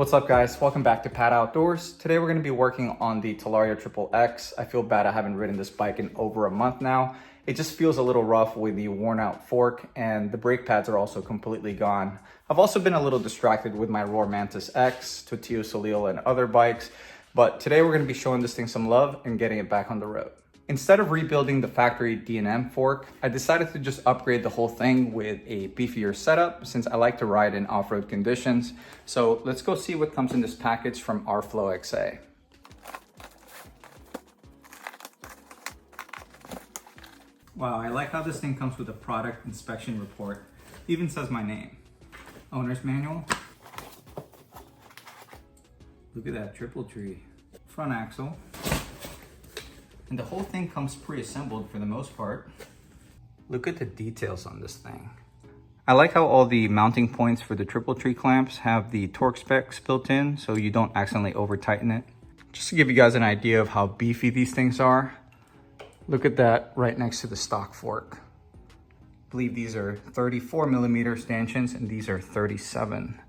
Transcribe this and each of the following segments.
What's up guys, welcome back to Pat Outdoors. Today we're going to be working on the Talaria RFloXA. I feel bad I haven't ridden this bike in over a month now. It just feels a little rough with the worn out fork, and the brake pads are also completely gone. I've also been a little distracted with my Roar Mantis X, Totio Salil and other bikes, but today we're going to be showing this thing some love and getting it back on the road. Instead of rebuilding the factory D&M fork, I decided to just upgrade the whole thing with a beefier setup since I like to ride in off-road conditions. So let's go see what comes in this package from RFloXA. Wow, I like how this thing comes with a product inspection report. It even says my name. Owner's manual. Look at that triple tree. Front axle. And the whole thing comes pre-assembled for the most part. Look at the details on this thing. I like how all the mounting points for the triple tree clamps have the torque specs built in so you don't accidentally over tighten it. Just to give you guys an idea of how beefy these things are, look at that right next to the stock fork. I believe these are 34mm stanchions and these are 37.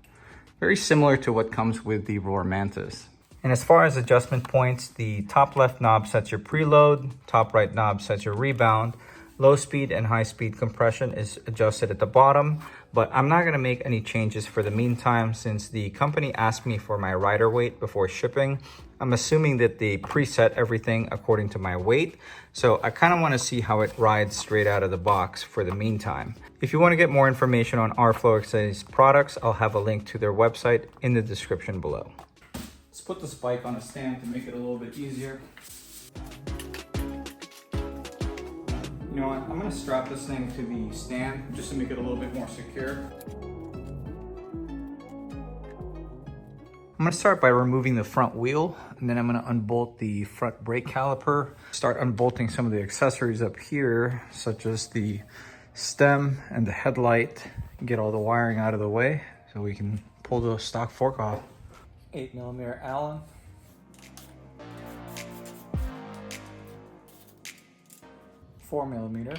Very similar to what comes with the Roar Mantis. And as far as adjustment points, the top left knob sets your preload, top right knob sets your rebound. Low speed and high speed compression is adjusted at the bottom, but I'm not gonna make any changes for the meantime since the company asked me for my rider weight before shipping. I'm assuming that they preset everything according to my weight, so I kind of want to see how it rides straight out of the box for the meantime. If you want to get more information on RFloXA's products, I'll have a link to their website in the description below. Let's put this bike on a stand to make it a little bit easier. You know what, I'm going to strap this thing to the stand just to make it a little bit more secure. I'm going to start by removing the front wheel, and then I'm going to unbolt the front brake caliper. Start unbolting some of the accessories up here, such as the stem and the headlight. Get all the wiring out of the way so we can pull the stock fork off. 8mm Allen. $4mm.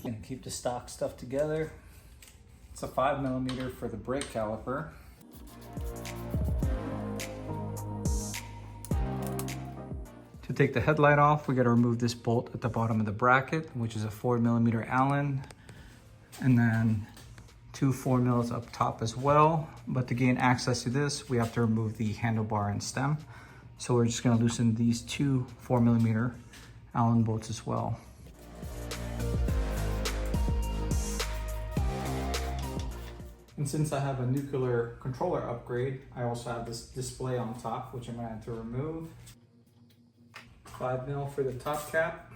Gonna keep the stock stuff together. It's a 5mm for the brake caliper. To take the headlight off, we got to remove this bolt at the bottom of the bracket, which is a 4mm Allen, and then 2 4mm up top as well. But to gain access to this, we have to remove the handlebar and stem. So we're just going to loosen these 2 4mm Allen bolts as well. And since I have a nuclear controller upgrade, I also have this display on top, which I'm going to have to remove. 5mm for the top cap.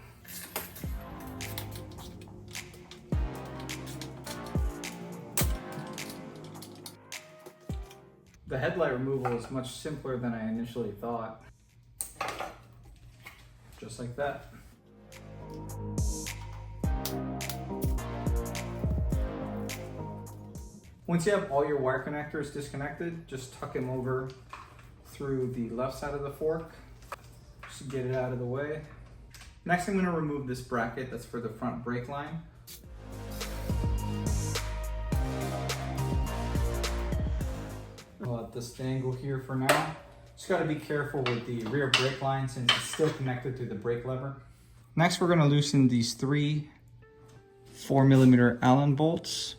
The headlight removal is much simpler than I initially thought. Just like that. Once you have all your wire connectors disconnected, just tuck them over through the left side of the fork. Just get it out of the way. Next, I'm going to remove this bracket that's for the front brake line. I'll let this dangle here for now. Just got to be careful with the rear brake line since it's still connected to the brake lever. Next, we're going to loosen these 3 4mm Allen bolts,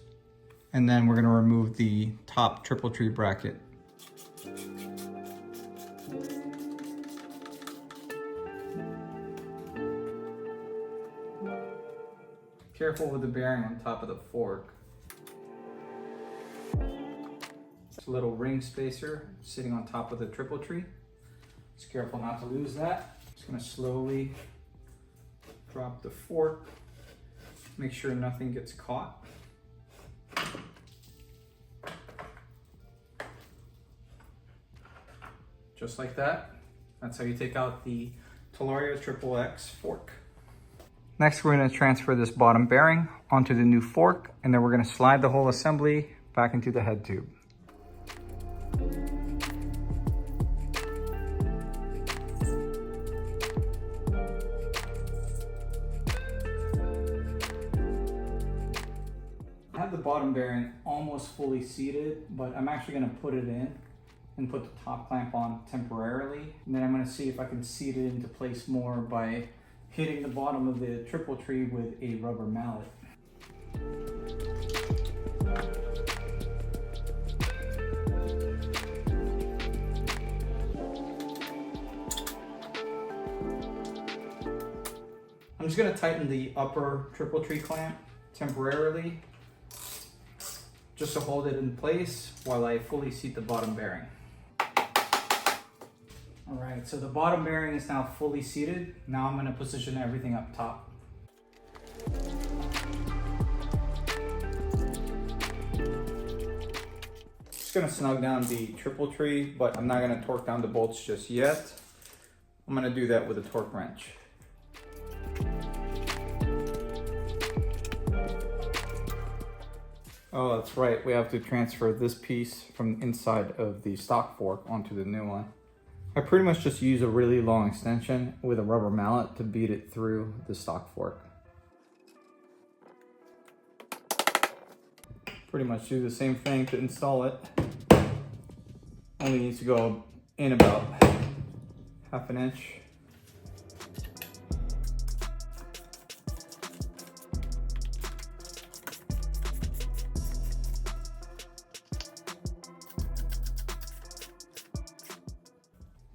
and then we're going to remove the top triple tree bracket. Careful with the bearing on top of the fork. It's a little ring spacer sitting on top of the triple tree. Just careful not to lose that. Just gonna slowly drop the fork. Make sure nothing gets caught. Just like that. That's how you take out the Talaria RFloXA fork. Next, we're going to transfer this bottom bearing onto the new fork, and then we're going to slide the whole assembly back into the head tube. have the bottom bearing almost fully seated, but I'm actually gonna put it in and put the top clamp on temporarily. And then I'm gonna see if I can seat it into place more by hitting the bottom of the triple tree with a rubber mallet. I'm just gonna tighten the upper triple tree clamp temporarily, just to hold it in place while I fully seat the bottom bearing. All right, so the bottom bearing is now fully seated. Now I'm gonna position everything up top. Just gonna snug down the triple tree, but I'm not gonna torque down the bolts just yet. I'm gonna do that with a torque wrench. Oh, that's right. We have to transfer this piece from the inside of the stock fork onto the new one. I pretty much just use a really long extension with a rubber mallet to beat it through the stock fork. Pretty much do the same thing to install it. Only needs to go in about half an inch.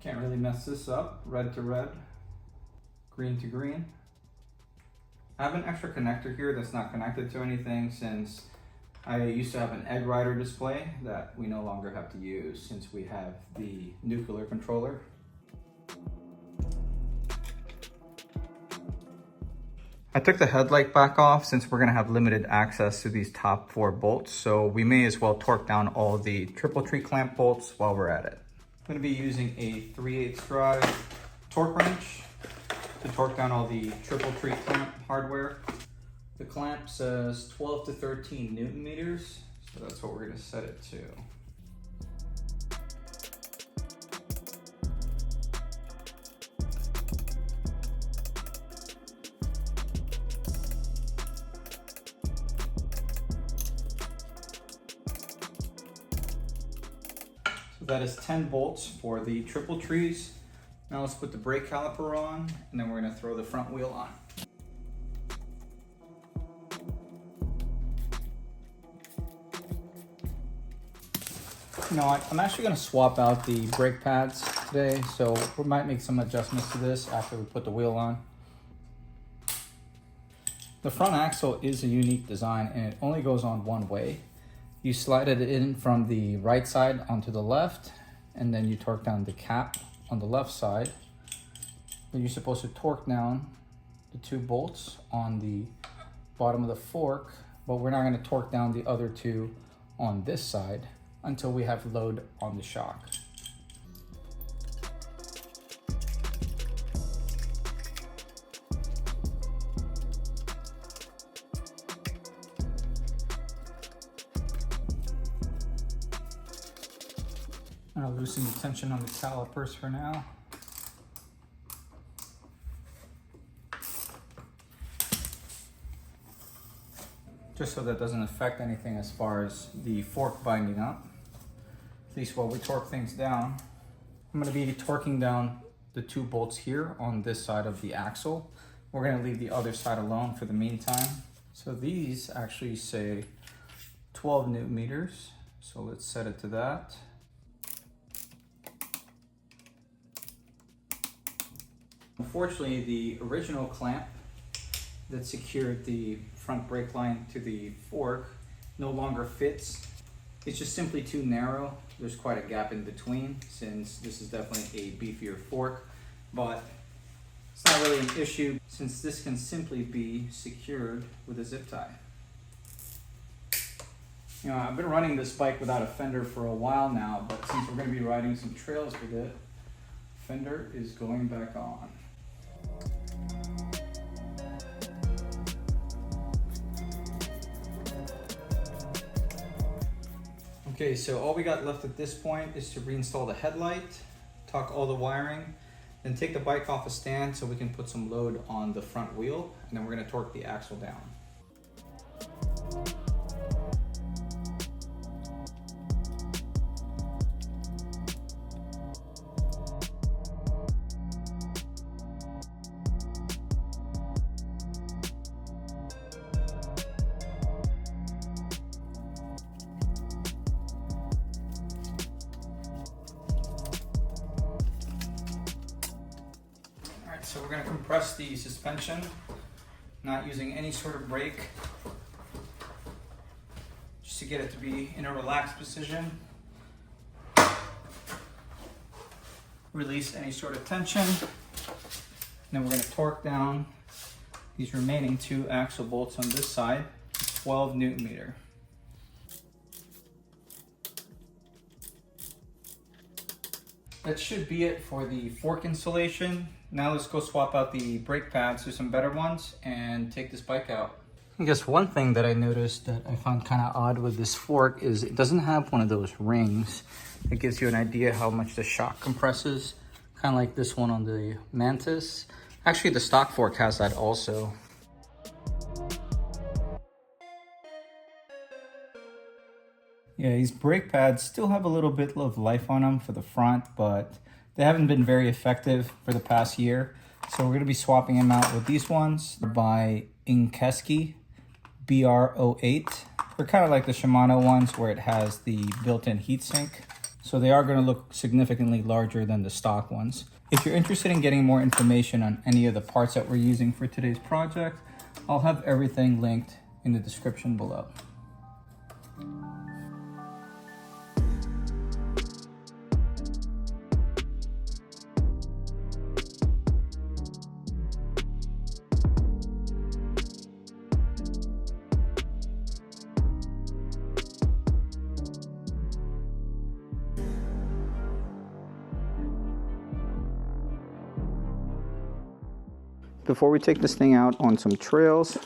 Can't really mess this up. Red to red, green to green. I have an extra connector here that's not connected to anything since I used to have an egg rider display that we no longer have to use since we have the nuclear controller. I took the headlight back off since we're gonna have limited access to these top 4 bolts, so we may as well torque down all the triple tree clamp bolts while we're at it. I'm going to be using a 3/8 drive torque wrench to torque down all the triple tree clamp hardware. The clamp says 12 to 13 Newton meters, so that's what we're going to set it to. That is 10 bolts for the triple trees. Now let's put the brake caliper on, and then we're gonna throw the front wheel on. You know what, I'm actually gonna swap out the brake pads today, so we might make some adjustments to this after we put the wheel on. The front axle is a unique design, and it only goes on one way. You slide it in from the right side onto the left, and then you torque down the cap on the left side. Then you're supposed to torque down the 2 bolts on the bottom of the fork, but we're not going to torque down the other 2 on this side until we have load on the shock. I'll loosen the tension on the calipers for now. Just so that doesn't affect anything as far as the fork binding up. At least while we torque things down. I'm going to be torquing down the 2 bolts here on this side of the axle. We're going to leave the other side alone for the meantime. So these actually say 12 Newton meters. So let's set it to that. Unfortunately, the original clamp that secured the front brake line to the fork no longer fits. It's just simply too narrow. There's quite a gap in between since this is definitely a beefier fork, but it's not really an issue since this can simply be secured with a zip tie. You know, I've been running this bike without a fender for a while now, but since we're going to be riding some trails with it, fender is going back on. Okay, so all we got left at this point is to reinstall the headlight, tuck all the wiring, then take the bike off a stand so we can put some load on the front wheel, and then we're going to torque the axle down. So we're going to compress the suspension, not using any sort of brake, just to get it to be in a relaxed position. Release any sort of tension. Then we're going to torque down these remaining 2 axle bolts on this side, 12 Newton meter. That should be it for the fork installation. Now let's go swap out the brake pads to some better ones and take this bike out. I guess one thing that I noticed that I found kind of odd with this fork is it doesn't have one of those rings. It gives you an idea how much the shock compresses, kind of like this one on the Mantis. Actually, the stock fork has that also. Yeah, these brake pads still have a little bit of life on them for the front, but they haven't been very effective for the past year. So we're going to be swapping them out with these ones by Inkeski BR08. They're kind of like the Shimano ones where it has the built-in heatsink. So they are going to look significantly larger than the stock ones. If you're interested in getting more information on any of the parts that we're using for today's project, I'll have everything linked in the description below. Before we take this thing out on some trails,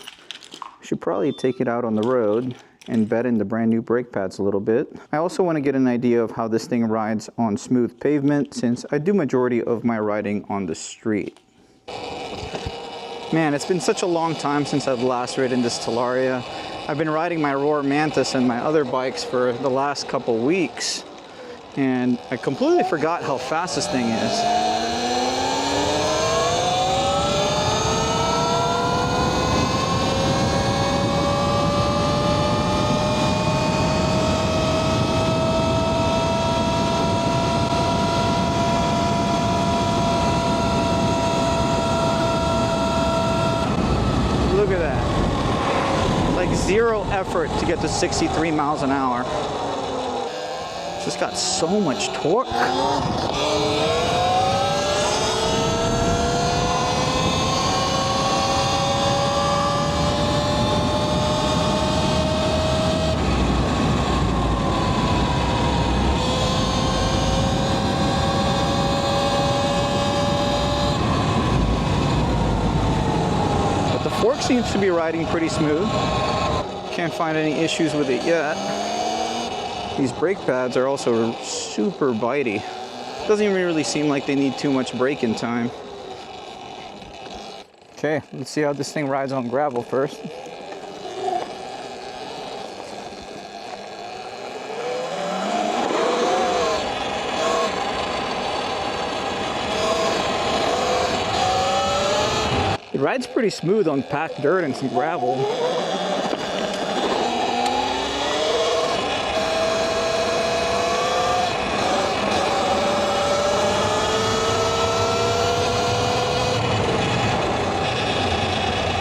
we should probably take it out on the road and bed in the brand new brake pads a little bit. I also want to get an idea of how this thing rides on smooth pavement, since I do majority of my riding on the street. Man, it's been such a long time since I've last ridden this Talaria. I've been riding my Roar Mantis and my other bikes for the last couple weeks, and I completely forgot how fast this thing is. Look at that. Like zero effort to get to 63 miles an hour. Just got so much torque. Fork seems to be riding pretty smooth. Can't find any issues with it yet. These brake pads are also super bitey. Doesn't even really seem like they need too much braking time. Okay, let's see how this thing rides on gravel first. It rides pretty smooth on packed dirt and some gravel.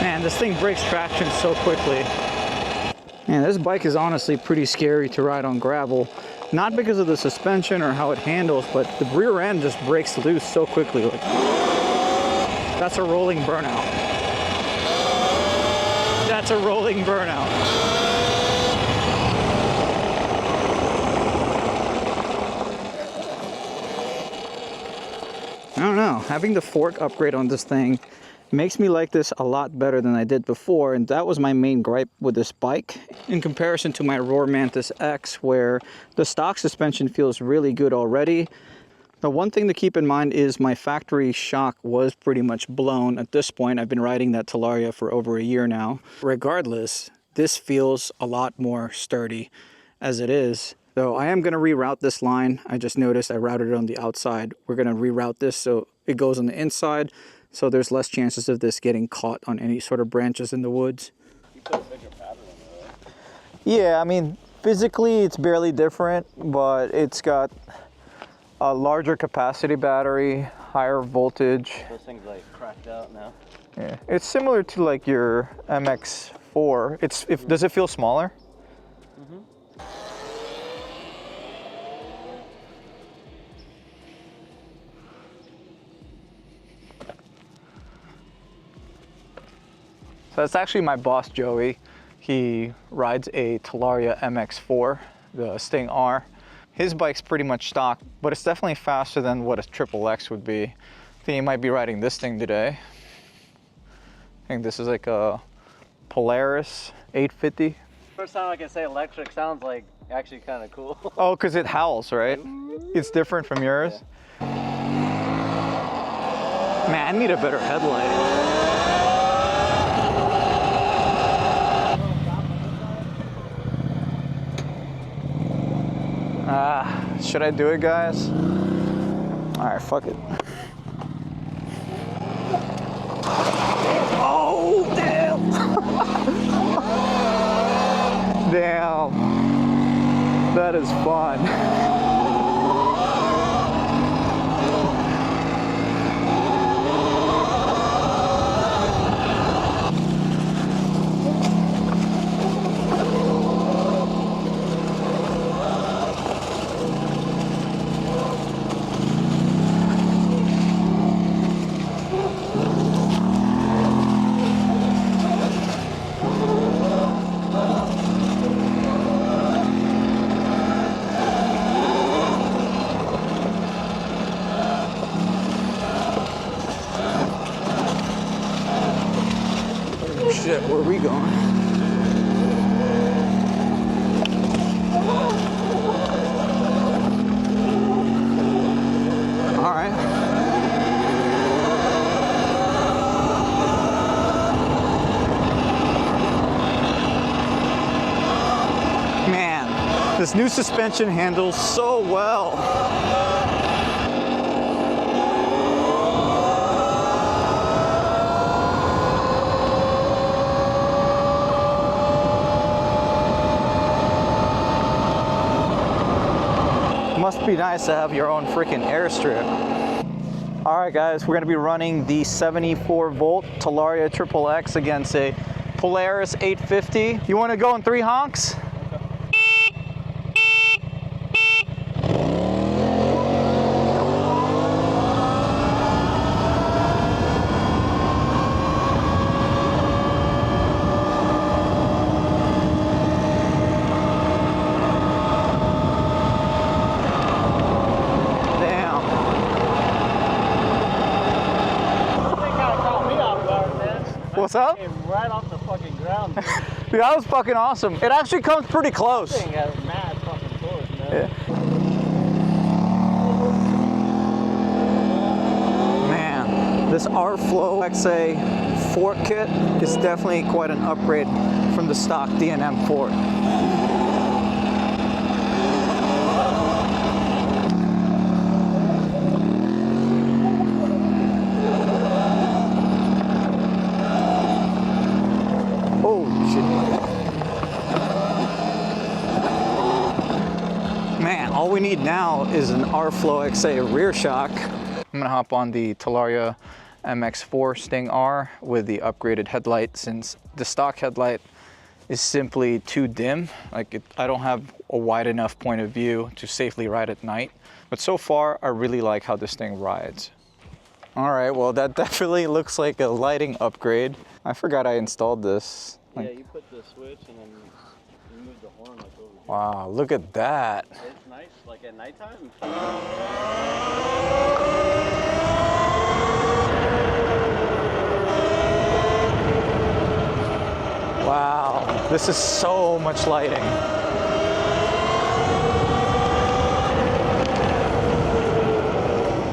Man, this thing breaks traction so quickly. Man, this bike is honestly pretty scary to ride on gravel. Not because of the suspension or how it handles, but the rear end just breaks loose so quickly. That's a rolling burnout. That's a rolling burnout. I don't know. Having the fork upgrade on this thing makes me like this a lot better than I did before, and that was my main gripe with this bike in comparison to my Roar Mantis X, where the stock suspension feels really good already. The one thing to keep in mind is my factory shock was pretty much blown at this point. I've been riding that Talaria for over a year now. Regardless, this feels a lot more sturdy as it is. So I am going to reroute this line. I just noticed I routed it on the outside. We're going to reroute this so it goes on the inside, so there's less chances of this getting caught on any sort of branches in the woods. You put a bigger pattern in there, right? Yeah, I mean, physically it's barely different, but it's got A larger capacity battery, higher voltage. This thing's like cracked out now. Yeah, it's similar to like your MX4. Does it feel smaller? Mm-hmm. So that's actually my boss, Joey. He rides a Talaria MX4, the Sting R. His bike's pretty much stock, but it's definitely faster than what a XXX would be. I think he might be riding this thing today. I think this is like a Polaris 850. First time I can say electric sounds like actually kind of cool. Oh, because it howls, right? It's different from yours. Yeah. Man, I need a better headlight. Should I do it, guys? All right, fuck it. Oh, damn. Damn. That is fun. Shit, where are we going? All right. Man, this new suspension handles so well. Must be nice to have your own freaking airstrip. All right, guys, we're gonna be running the 74 volt Talaria XXX against a Polaris 850. You wanna go in 3 honks? What's up? Came right off the fucking ground. Dude, that was fucking awesome. It actually comes pretty close. This thing has mad fucking torque, man. Yeah. Man, this RFloXA fork kit is definitely quite an upgrade from the stock D&M fork. Man, all we need now is an RFloXA rear shock. I'm gonna hop on the Talaria MX4 Sting R with the upgraded headlight, since the stock headlight is simply too dim. I don't have a wide enough point of view to safely ride at night. But so far, I really like how this thing rides. All right, well, that definitely looks like a lighting upgrade. I forgot I installed this. Yeah, you put the switch and then you move the horn like over here. Wow, look at that. It's nice, like at nighttime. Wow, this is so much lighting.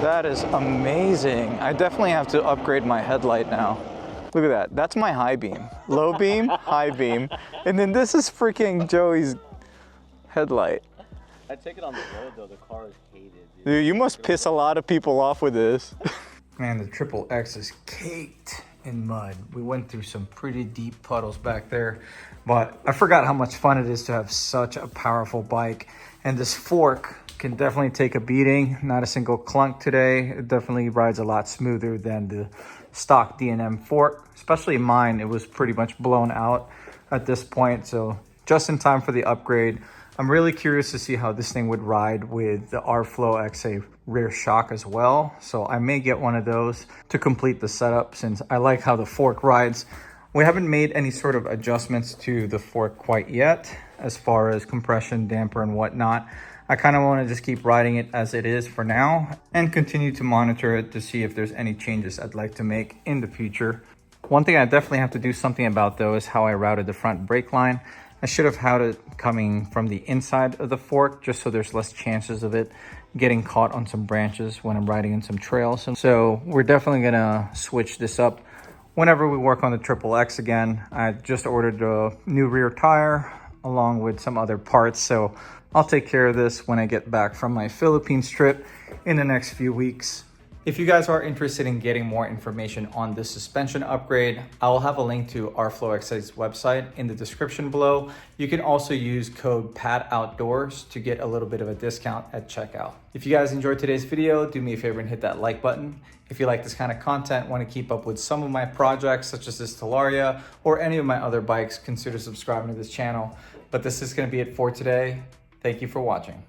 That is amazing. I definitely have to upgrade my headlight now. Look at that. That's my high beam. Low beam, high beam. And then this is freaking Joey's headlight. I take it on the road though, the cars hate it. Dude, you must piss a lot of people off with this. Man, the XXX is caked in mud. We went through some pretty deep puddles back there, but I forgot how much fun it is to have such a powerful bike And this fork can definitely take a beating. Not a single clunk today. It definitely rides a lot smoother than the stock D&M fork, especially mine. It was pretty much blown out at this point, so just in time for the upgrade. I'm really curious to see how this thing would ride with the RFloXA rear shock as well. So I may get one of those to complete the setup, since I like how the fork rides. We haven't made any sort of adjustments to the fork quite yet, as far as compression, damper, and whatnot. I kind of want to just keep riding it as it is for now and continue to monitor it to see if there's any changes I'd like to make in the future. One thing I definitely have to do something about though is how I routed the front brake line. I should have had it coming from the inside of the fork, just so there's less chances of it getting caught on some branches when I'm riding in some trails. So we're definitely gonna switch this up whenever we work on the RFloXA again. I just ordered a new rear tire along with some other parts, so I'll take care of this when I get back from my Philippines trip in the next few weeks. If you guys are interested in getting more information on this suspension upgrade, I will have a link to RFloXA's website in the description below. You can also use code PATOutdoors to get a little bit of a discount at checkout. If you guys enjoyed today's video, do me a favor and hit that like button. If you like this kind of content, want to keep up with some of my projects, such as this Talaria or any of my other bikes, consider subscribing to this channel. But this is going to be it for today. Thank you for watching.